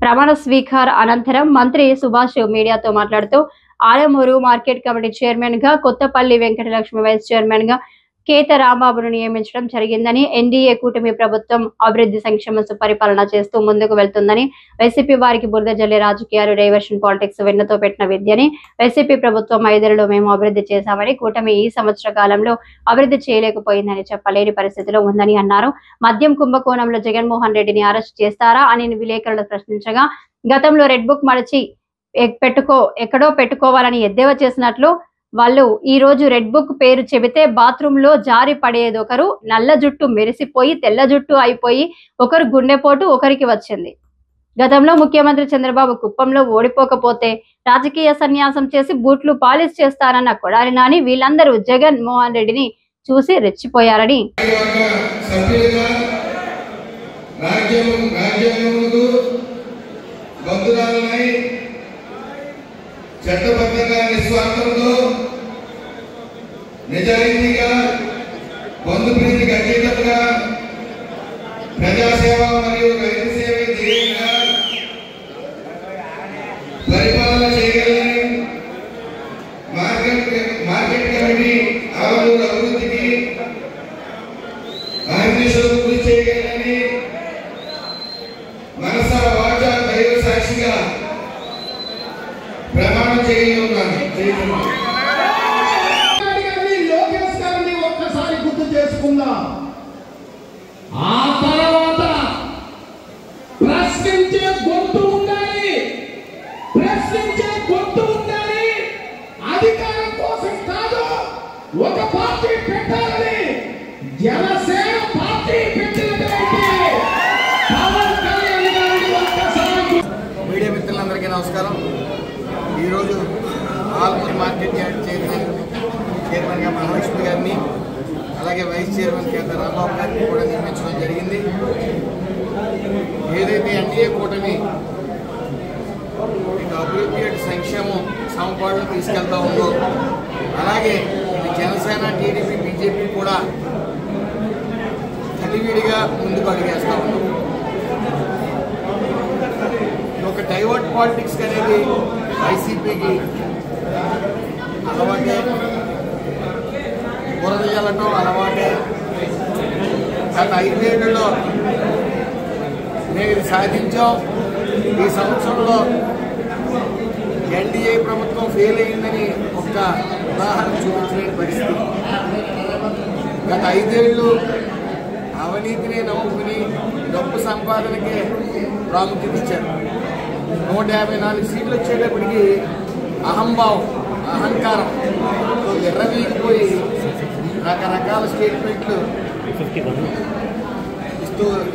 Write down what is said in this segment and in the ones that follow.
ప్రమాణ స్వీకార అనంతరం మంత్రి సుభాష్ మీడియాతో మాట్లాడుతూ ఆలమూరు మార్కెట్ కమిటీ చైర్మన్ గా కొత్తపల్లి వెంకటలక్ష్మి వైస్ చైర్మన్ గా కేత రాంబాబును నియమించడం జరిగిందని, ఎన్డీఏ కూటమి ప్రభుత్వం అభివృద్ధి సంక్షేమ సుపరిపాలన చేస్తూ ముందుకు వెళ్తుందని, వైసీపీ వారికి బురద జల్లే రాజకీయాలు, డైవర్షన్ పాలిటిక్స్ వెన్నతో పెట్టిన విద్యని వైసీపీ ప్రభుత్వం 5 ఏళ్లలో మేము అభివృద్ధి చేశామని, కూటమి ఈ సంవత్సర కాలంలో అభివృద్ధి చేయలేకపోయిందని చెప్పలేని పరిస్థితిలో ఉందని అన్నారు. మద్యం కుంభకోణంలో జగన్మోహన్ రెడ్డిని అరెస్ట్ చేస్తారా అని విలేకరులు ప్రశ్నించగా, గతంలో రెడ్ బుక్ మడిచి ఎక్కడో పెట్టుకోవాలని ఎద్దేవా చేసినట్లు వాళ్ళు ఈ రోజు రెడ్ బుక్ పేరు చెబితే బాత్రూమ్ లో జారి పడేదొకరు, నల్ల జుట్టు మెరిసిపోయి తెల్ల జుట్టు అయిపోయి ఒకరు గుండెపోటు ఒకరికి వచ్చింది. గతంలో ముఖ్యమంత్రి చంద్రబాబు కుప్పంలో ఓడిపోకపోతే రాజకీయ సన్యాసం చేసి బూట్లు పాలిష్ చేస్తారన్న కొడాలి నాని వీళ్ళందరూ జగన్ మోహన్ రెడ్డిని చూసి రెచ్చిపోయారని చట్టబద్ధంగా నిస్వార్థంతో నిజాయితీగా బంధుప్రీతికి అతీతంగా ప్రజాసేవ మరియు రైతు సేవ ధ్యేయంగా పరిపాలన చేయగలని మార్కెట్ కమిటీ ఆలమూరు అభివృద్ధికి అహర్నిశలు కృషి చేయగలని మనస వాచ దైవ సాక్షిగా ప్రమాణం చేయున్నాను. లోకేష్ గారిని ఒక్కసారి గుర్తు చేసుకుందాం. ఆ తర్వాత ప్రశ్నించే గొంతు ఉండాలి, ప్రశ్నించే గొంతు ఉండాలి. అధికారం కోసం కాదు, ఒక పార్టీ పెట్టాలని జనసేన పార్టీ పెట్టినటువంటి పవన్ కళ్యాణ్ గారిని ఒక్కసారి. మీడియా మిత్రులందరికీ నమస్కారం. ఈరోజు ఆలమూరు మార్కెట్ యార్డ్ చైర్మన్గా మహాలక్ష్మి గారిని, అలాగే వైస్ చైర్మన్ కేత రాంబాబు గారిని కూడా నియమించడం జరిగింది. ఏదైతే ఎన్డీఏ కూటమి ఇక అభివృద్ధి సంక్షేమం సమపాడులో తీసుకెళ్తా ఉందో, అలాగే ఇది జనసేన, టీడీపీ, బీజేపీ కూడా కలివిడిగా ముందుకు అడిగేస్తూ ఉన్నాం. ఒక డైవర్ట్ పాలిటిక్స్ అనేది వైసీపీకి అలవాటే, బురద జల్లటం అలవాటే. గత 5 ఏళ్లలో మేము ఇది సాధించాం, ఈ సంవత్సరంలో ఎన్డీఏ ప్రభుత్వం ఫెయిల్ అయిందని ఒక ఉదాహరణ చూపించలేని పరిస్థితి. గత 5 ఏళ్ళు అవినీతిని నమ్ముకుని డబ్బు సంపాదనకే ప్రాముఖ్యత ఇచ్చారు. 154 సీట్లు వచ్చేటప్పటికి అహంభావం, అహంకారం ఎర్రవీగిపోయి రకరకాల స్టేట్మెంట్లు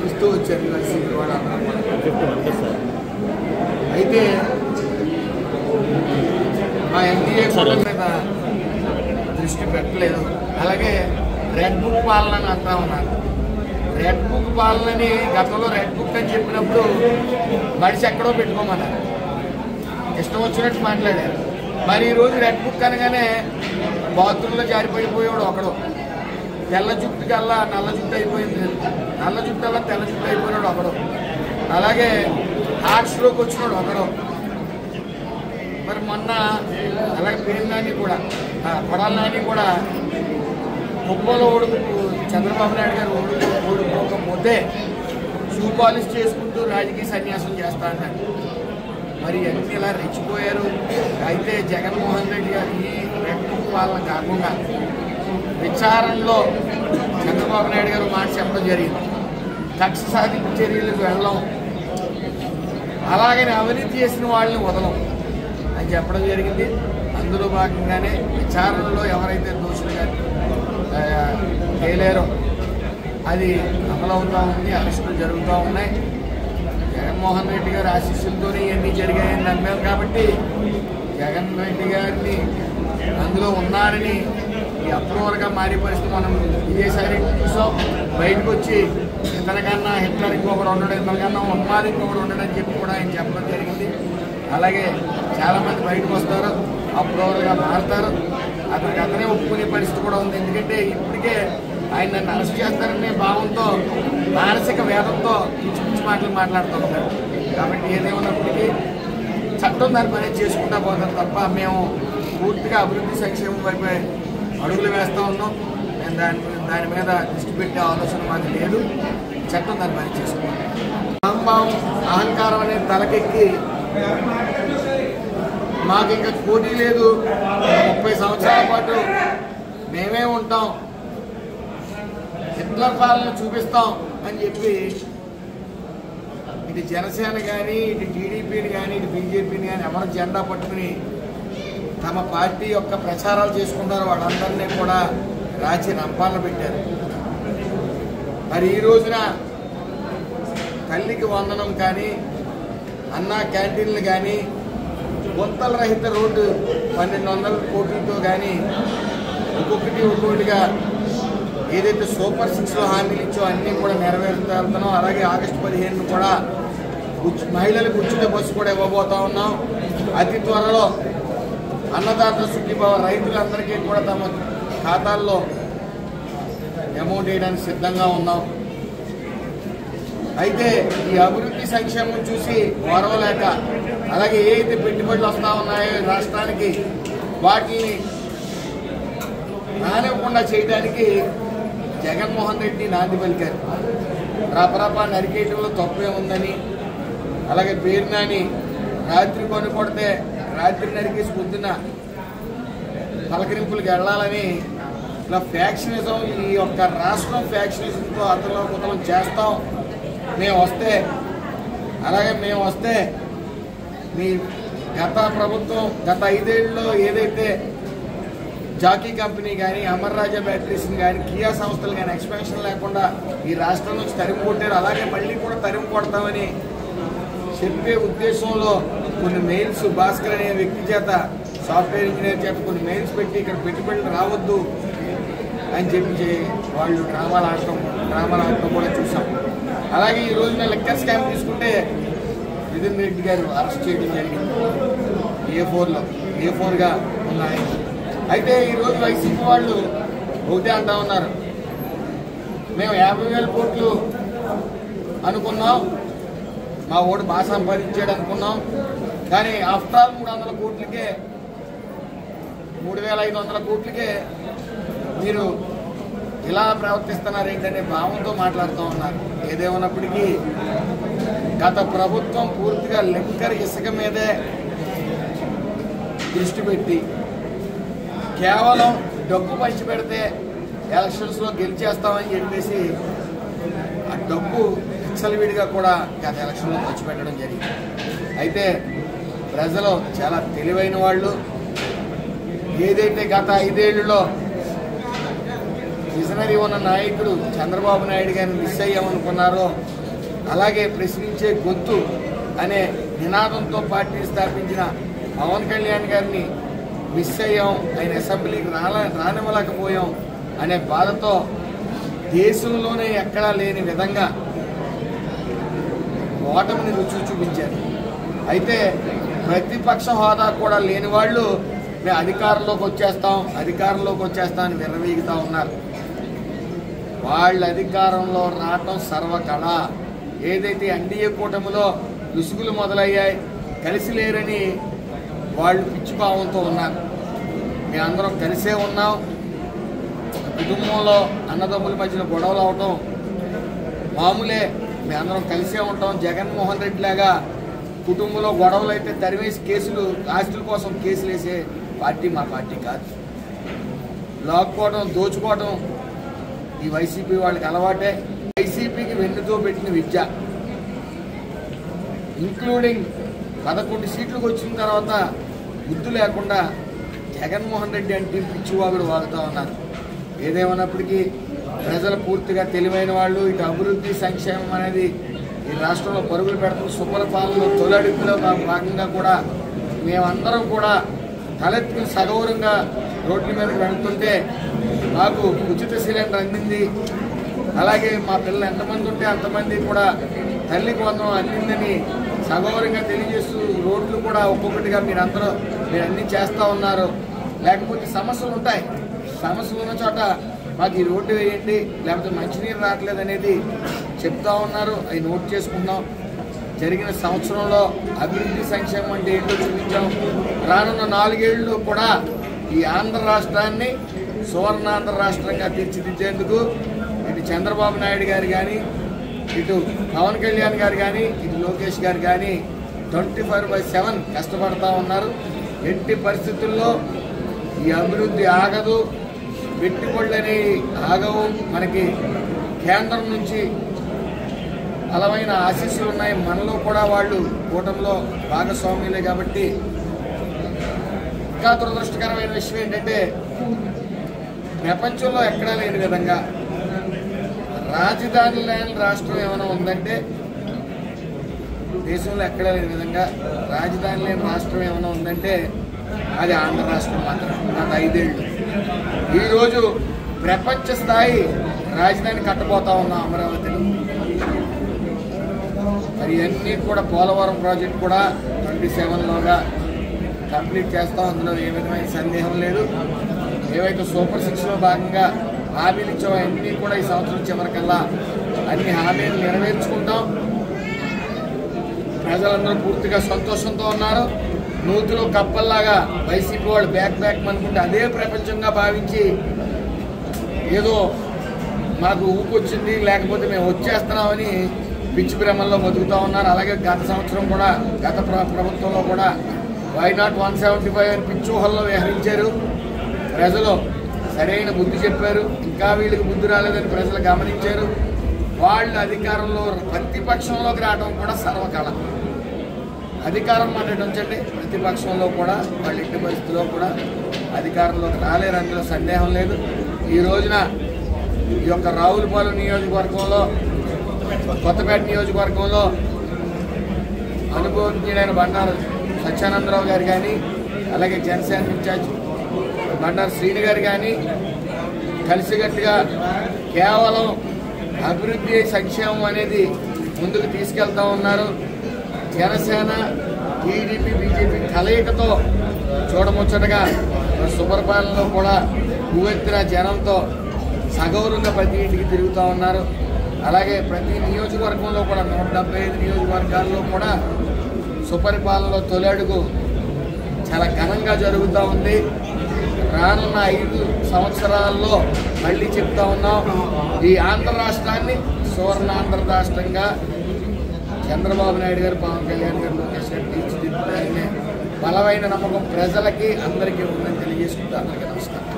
ఇస్తూ వచ్చారు వైసీపీ వాళ్ళందరూ. అయితే మా ఎన్డీఏ మీద దృష్టి పెట్టలేదు. అలాగే రెడ్ బుక్ పాలన అంటా ఉన్నారు. రెడ్ బుక్ పాలనని గతంలో రెడ్ బుక్ అని చెప్పినప్పుడు మడిచి ఎక్కడో పెట్టుకోమన్నారు, ఇష్టం వచ్చినట్టు మాట్లాడారు. మరి ఈరోజు రెడ్ బుక్ అనగానే బాత్రూంలో జారిపడిపోయేవాడు ఒకడు, తెల్ల జుట్టు కల్లా నల్ల జుట్టు అయిపోయింది, నల్ల జుట్టు అలా తెల్ల జుట్టు అయిపోయినాడు ఒకడు, అలాగే హార్ట్ స్ట్రోక్ వచ్చినాడు ఒకడు. మరి మొన్న అలాగే పేరు నాని కూడా, కొడాలి నాని కూడా కుప్పంలో చంద్రబాబు నాయుడు గారు ఓడిపోకపోతే షూ పాలిష్ చేసుకుంటూ రాజకీయ సన్యాసం చేస్తా అన్నారు. మరి అన్ని ఇలా రెచ్చిపోయారు. అయితే జగన్మోహన్ రెడ్డి గారు ఈ రెడ్ బుక్ పాలన కాకుండా విచారణలో చంద్రబాబు నాయుడు గారు మాట చెప్పడం జరిగింది. కక్ష సాధింపు చర్యలకు వెళ్ళం, అలాగని అవినీతి చేసిన వాళ్ళని వదలం అని చెప్పడం జరిగింది. అందులో భాగంగానే విచారణలో ఎవరైతే దోషులుగా తేలేరో అది అమలవుతూ ఉంది, అరెస్టులు జరుగుతూ ఉన్నాయి. జగన్మోహన్ రెడ్డి గారి ఆశీస్సులతోనే ఇవన్నీ జరిగాయని నమ్మాం కాబట్టి జగన్ రెడ్డి గారిని అందులో ఉన్నారని ఈ అప్రూవర్గా మారే పరిస్థితి మనం విజయసాయి చూసాం. బయటకు వచ్చి ఇతనికన్నా హిట్లర్ ఇంకొకటి ఉండడం, ఇతనికన్నా ఉన్మాది ఇంకొకటి ఉండడం చెప్పి కూడా ఆయన చెప్పడం జరిగింది. అలాగే చాలామంది బయటకు వస్తారు, అప్రూవర్గా మారుతారు. అతనే ఒప్పుకునే పరిస్థితి కూడా ఉంది. ఎందుకంటే ఇప్పటికే ఆయన నన్ను అరెస్ట్ చేస్తారనే భావంతో, మానసిక వేదంతో పిచ్చి పిచ్చి మాటలు మాట్లాడుతూ ఉంటారు. కాబట్టి ఏదేమన్నప్పటికీ చట్టం దాని పని చేసుకుంటా పోతాం తప్ప మేము పూర్తిగా అభివృద్ధి సంక్షేమం వైపు అడుగులు వేస్తూ ఉన్నాం. మేము దాని మీద దృష్టి పెట్టే ఆలోచన మాకు లేదు. చట్టం దాని పని చేసుకుంటాం. అహంభావం అహంకారం అనేది తలకెక్కి మాకు ఇంకా పోటీ లేదు, 30 సంవత్సరాల పాటు మేమే ఉంటాం, హిట్లర్ పాలన చూపిస్తాం అని చెప్పి ఇటు జనసేన కానీ ఇటు టీడీపీని కానీ ఇటు బీజేపీని కానీ ఎవరు జెండా పట్టుకుని తమ పార్టీ యొక్క ప్రచారాలు చేసుకుంటారో వాళ్ళందరినీ కూడా రాచి రంపాలను పెట్టారు. మరి ఈ రోజున తల్లికి వందనం కానీ అన్నా క్యాంటీన్లు కానీ గుంతల రహిత రోడ్డు 1200 కోట్లతో కానీ ఒక్కొక్కటిగా ఏదైతే సూపర్ 6లో హామీలు ఇచ్చో అన్నీ కూడా నెరవేరుతున్నాం. అలాగే ఆగస్టు 15 కూడా మహిళలకు ఉచిత బస్సు కూడా ఇవ్వబోతా ఉన్నాం. అతి త్వరలో అన్నదాత సుఖీభావ రైతులందరికీ కూడా తమ ఖాతాల్లో అమౌంట్ వేయడానికి సిద్ధంగా ఉన్నాం. అయితే ఈ అభివృద్ధి సంక్షేమం చూసి ఓర్వలేక అలాగే ఏ అయితే పెట్టుబడులు వస్తూ ఉన్నాయో రాష్ట్రానికి వాటిని రానివ్వకుండా చేయడానికి జగన్మోహన్ రెడ్డి నాంది పలికారు. రపరపా నరికేయటంలో తప్పే ఉందని, అలాగే పేరు నాని రాత్రి కొనుకొడితే రాత్రి నరికేసి పొద్దున్న పలకరింపులకు వెళ్ళాలని ఇలా ఫ్యాక్షనిజం, ఈ యొక్క రాష్ట్రం ఫ్యాక్షనిజంతో అతలం చేస్తాం. మేము వస్తే మీ గత ప్రభుత్వం గత 5 ఏళ్ళలో ఏదైతే జాకీ కంపెనీ కానీ అమర్ రాజా బ్యాటరీస్ని కానీ కియా సంస్థలు కానీ ఎక్స్పాన్షన్ లేకుండా ఈ రాష్ట్రం నుంచి తరిమి కొట్టారు. అలాగే మళ్ళీ కూడా తరిమి కొడతామని చెప్పే ఉద్దేశంలో కొన్ని మెయిల్స్ భాస్కర్ అనే వ్యక్తి చేత సాఫ్ట్వేర్ ఇంజనీర్ చేత కొన్ని మెయిల్స్ పెట్టి ఇక్కడ పెట్టుబడులు రావద్దు అని చెప్పి వాళ్ళు డ్రామాలు ఆడటం కూడా చూసాం. అలాగే ఈ రోజున లిక్కర్ స్కామ్ తీసుకుంటే మిథున్ రెడ్డి గారు అరెస్ట్ చేయడం జరిగింది A4గా ఉన్నాయి. అయితే ఈరోజు వైసీపీ వాళ్ళు ఒకటే అంటా ఉన్నారు, మేము 50,000 కోట్లు అనుకున్నాం, మా ఓటు బాగా సంపాదించాడు అనుకున్నాం, కానీ ఆఫ్టర్ ఆల్ 300 కోట్లకే 3,500 కోట్లకే మీరు ఇలా ప్రవర్తిస్తున్నారు ఏంటనే భావంతో మాట్లాడుతూ ఉన్నారు. ఏదేమన్నప్పటికీ గత ప్రభుత్వం పూర్తిగా లిక్కర్ ఇసుక మీదే దృష్టి పెట్టి కేవలం డబ్బు పంచి పెడితే ఎలక్షన్స్లో గెలిచేస్తామని చెప్పేసి ఆ డబ్బు విచ్చలవిడిగా కూడా గత ఎలక్షన్లో ఖర్చు పెట్టడం జరిగింది. అయితే ప్రజలు చాలా తెలివైన వాళ్ళు. ఏదైతే గత 5 ఏళ్లలో విజనరీ ఉన్న నాయకుడు చంద్రబాబు నాయుడు గారిని మిస్ అయ్యామనుకున్నారో, అలాగే ప్రశ్నించే గొంతు అనే నినాదంతో పార్టీ స్థాపించిన పవన్ కళ్యాణ్ గారిని మిస్ అయ్యాం, ఆయన అసెంబ్లీకి రానివ్వలేకపోయాం అనే బాధతో దేశంలోనే ఎక్కడా లేని విధంగా ఓటమిని రుచి చూపించారు. అయితే ప్రతిపక్ష హోదా కూడా లేని వాళ్ళు మేము అధికారంలోకి వచ్చేస్తాం అని విర్రవీగుతూ ఉన్నారు. వాళ్ళ అధికారంలో రావటం సర్వకళ. ఏదైతే ఎన్డీఏ కూటమిలో రుసుగులు మొదలయ్యాయి, కలిసి లేరని వాళ్ళు పిచ్చిభావంతో ఉన్నారు. మేమందరం కలిసే ఉన్నాం. కుటుంబంలో అన్నదమ్ముల మధ్యన గొడవలు అవటం మామూలే. మేమందరం కలిసే ఉంటాం. జగన్మోహన్ రెడ్డి లాగా కుటుంబంలో గొడవలు అయితే తరివేసి కేసులు, ఆస్తుల కోసం కేసులు వేసే పార్టీ మా పార్టీ కాదు. లాక్కోవడం, దోచుకోవడం ఈ వైసీపీ వాళ్ళకి అలవాటే. వైసీపీకి వెన్నుతో పెట్టిన విద్య, ఇంక్లూడింగ్ 11 సీట్లకు వచ్చిన తర్వాత బుద్ధి లేకుండా జగన్మోహన్ రెడ్డి అంటే పిచ్చివాగుడు వాగుతూ ఉన్నారు. ఏదేమన్నప్పటికీ ప్రజలు పూర్తిగా తెలివైన వాళ్ళు. ఇటు అభివృద్ధి సంక్షేమం అనేది ఈ రాష్ట్రంలో పరుగులు పెడుతున్న సుపల పాలనలో తొలడుపులో భాగంగా కూడా మేమందరం కూడా తలెత్తుకుని సగౌరవంగా రోడ్ల మీదకి వెళ్తుంటే మాకు ఉచిత సిలిండర్ అందింది. అలాగే మా పిల్లలు ఎంతమంది ఉంటే అంతమంది కూడా తల్లికి వందనం అందిందని సగౌరవంగా తెలియజేస్తూ రోడ్లు కూడా ఒక్కొక్కటిగా మీరు అన్నీ చేస్తూ ఉన్నారు. లేకపోతే సమస్యలు ఉంటాయి. సమస్యలు ఉన్న చోట మాకు ఈ రోడ్డు వేయండి, లేకపోతే మంచినీరు రావట్లేదు అనేది చెప్తా ఉన్నారు. అవి నోట్ చేసుకుంటాం. జరిగిన సంవత్సరంలో అభివృద్ధి సంక్షేమం అంటే ఏంటో చూపించాం. రానున్న 4 ఏళ్ళు కూడా ఈ ఆంధ్ర రాష్ట్రాన్ని సువర్ణాంధ్ర రాష్ట్రంగా తీర్చిదిద్దేందుకు ఇటు చంద్రబాబు నాయుడు గారు కానీ, ఇటు పవన్ కళ్యాణ్ గారు కానీ, ఇటు లోకేష్ గారు కానీ 24/7 కష్టపడతా ఉన్నారు. ఎట్టి పరిస్థితుల్లో ఈ అభివృద్ధి ఆగదు, పెట్టుబడులు అనేవి ఆగవు. మనకి కేంద్రం నుంచి బలమైన ఆశీస్సులు ఉన్నాయి. మనలో కూడా వాళ్ళు కూటమిలో భాగస్వామ్యులే. కాబట్టి ఇంకా దురదృష్టకరమైన విషయం ఏంటంటే ప్రపంచంలో ఎక్కడా లేని విధంగా రాజధాని లేని రాష్ట్రం ఏమైనా ఉందంటే, దేశంలో ఎక్కడా లేని విధంగా రాజధాని లేని రాష్ట్రం ఏమైనా ఉందంటే అది ఆంధ్ర రాష్ట్రం మాత్రం. గత 5 ఏళ్ళు ఈరోజు ప్రపంచ స్థాయి రాజధాని కట్టబోతా ఉన్నాం అమరావతిలో. మరి ఇవన్నీ కూడా పోలవరం ప్రాజెక్ట్ కూడా 27లోగా కంప్లీట్ చేస్తాం. అందులో ఏ విధమైన సందేహం లేదు. ఏవైతే సూపర్ 6లో భాగంగా హామీలు ఇచ్చామో అన్నీ కూడా ఈ సంవత్సరం చివరికల్లా అన్ని హామీలు నెరవేర్చుకుంటాం. ప్రజలందరూ పూర్తిగా సంతోషంతో ఉన్నారు. నూతిలో కప్పల్లాగా వైసీపీ వాళ్ళు బ్యాక్ అనుకుంటే అదే ప్రపంచంగా భావించి ఏదో మాకు ఊపు వచ్చింది, లేకపోతే మేము వచ్చేస్తున్నామని పిచ్చి భ్రమల్లో బతుకుతూ ఉన్నారు. అలాగే గత సంవత్సరం కూడా గత ప్రభుత్వంలో కూడా వైనాట్ 175 అని పిచ్చూహల్లో వ్యవహరించారు. ప్రజలు సరైన బుద్ధి చెప్పారు. ఇంకా వీళ్ళకి బుద్ధి రాలేదని ప్రజలు గమనించారు. వాళ్ళు అధికారంలో ప్రతిపక్షంలోకి రావడం కూడా సర్వకళ. అధికారం మాట్లాడించండి, ప్రతిపక్షంలో కూడా వాళ్ళు ఎట్టి పరిస్థితుల్లో కూడా అధికారంలోకి రాలేరు, అందులో సందేహం లేదు. ఈ రోజున ఈ యొక్క రావులపాలెం నియోజకవర్గంలో, కొత్తపేట నియోజకవర్గంలో అనుభవజ్ఞుడైన బండారు సత్యానందరావు గారు కానీ, అలాగే జనసేన ఇన్ఛార్జ్ బండారు శ్రీని గారు కానీ కలిసికట్టుగా కేవలం అభివృద్ధి సంక్షేమం అనేది ముందుకు తీసుకెళ్తా ఉన్నారు. జనసేన, టీడీపీ, బీజేపీ కలయికతో చూడముచ్చటగా సుపరిపాలనలో కూడా ఉవ్వెత్తిన జనంతో సగౌరవంగా ప్రతి ఇంటికి తిరుగుతూ ఉన్నారు. అలాగే ప్రతి నియోజకవర్గంలో కూడా 175 నియోజకవర్గాల్లో కూడా సుపరిపాలనలో తొలి అడుగు చాలా ఘనంగా జరుగుతూ ఉంది. రానున్న 5 సంవత్సరాల్లో మళ్ళీ చెప్తా ఉన్నాం, ఈ ఆంధ్ర రాష్ట్రాన్ని సువర్ణాంధ్ర రాష్ట్రంగా చంద్రబాబు నాయుడు గారు, పవన్ కళ్యాణ్ గారు, లోకేష్ గారు తీర్చిదిద్దుతారనే బలమైన నమ్మకం ప్రజలకి అందరికీ ఉందని తెలియజేసుకుంటూ అందరికీ నమస్కారం.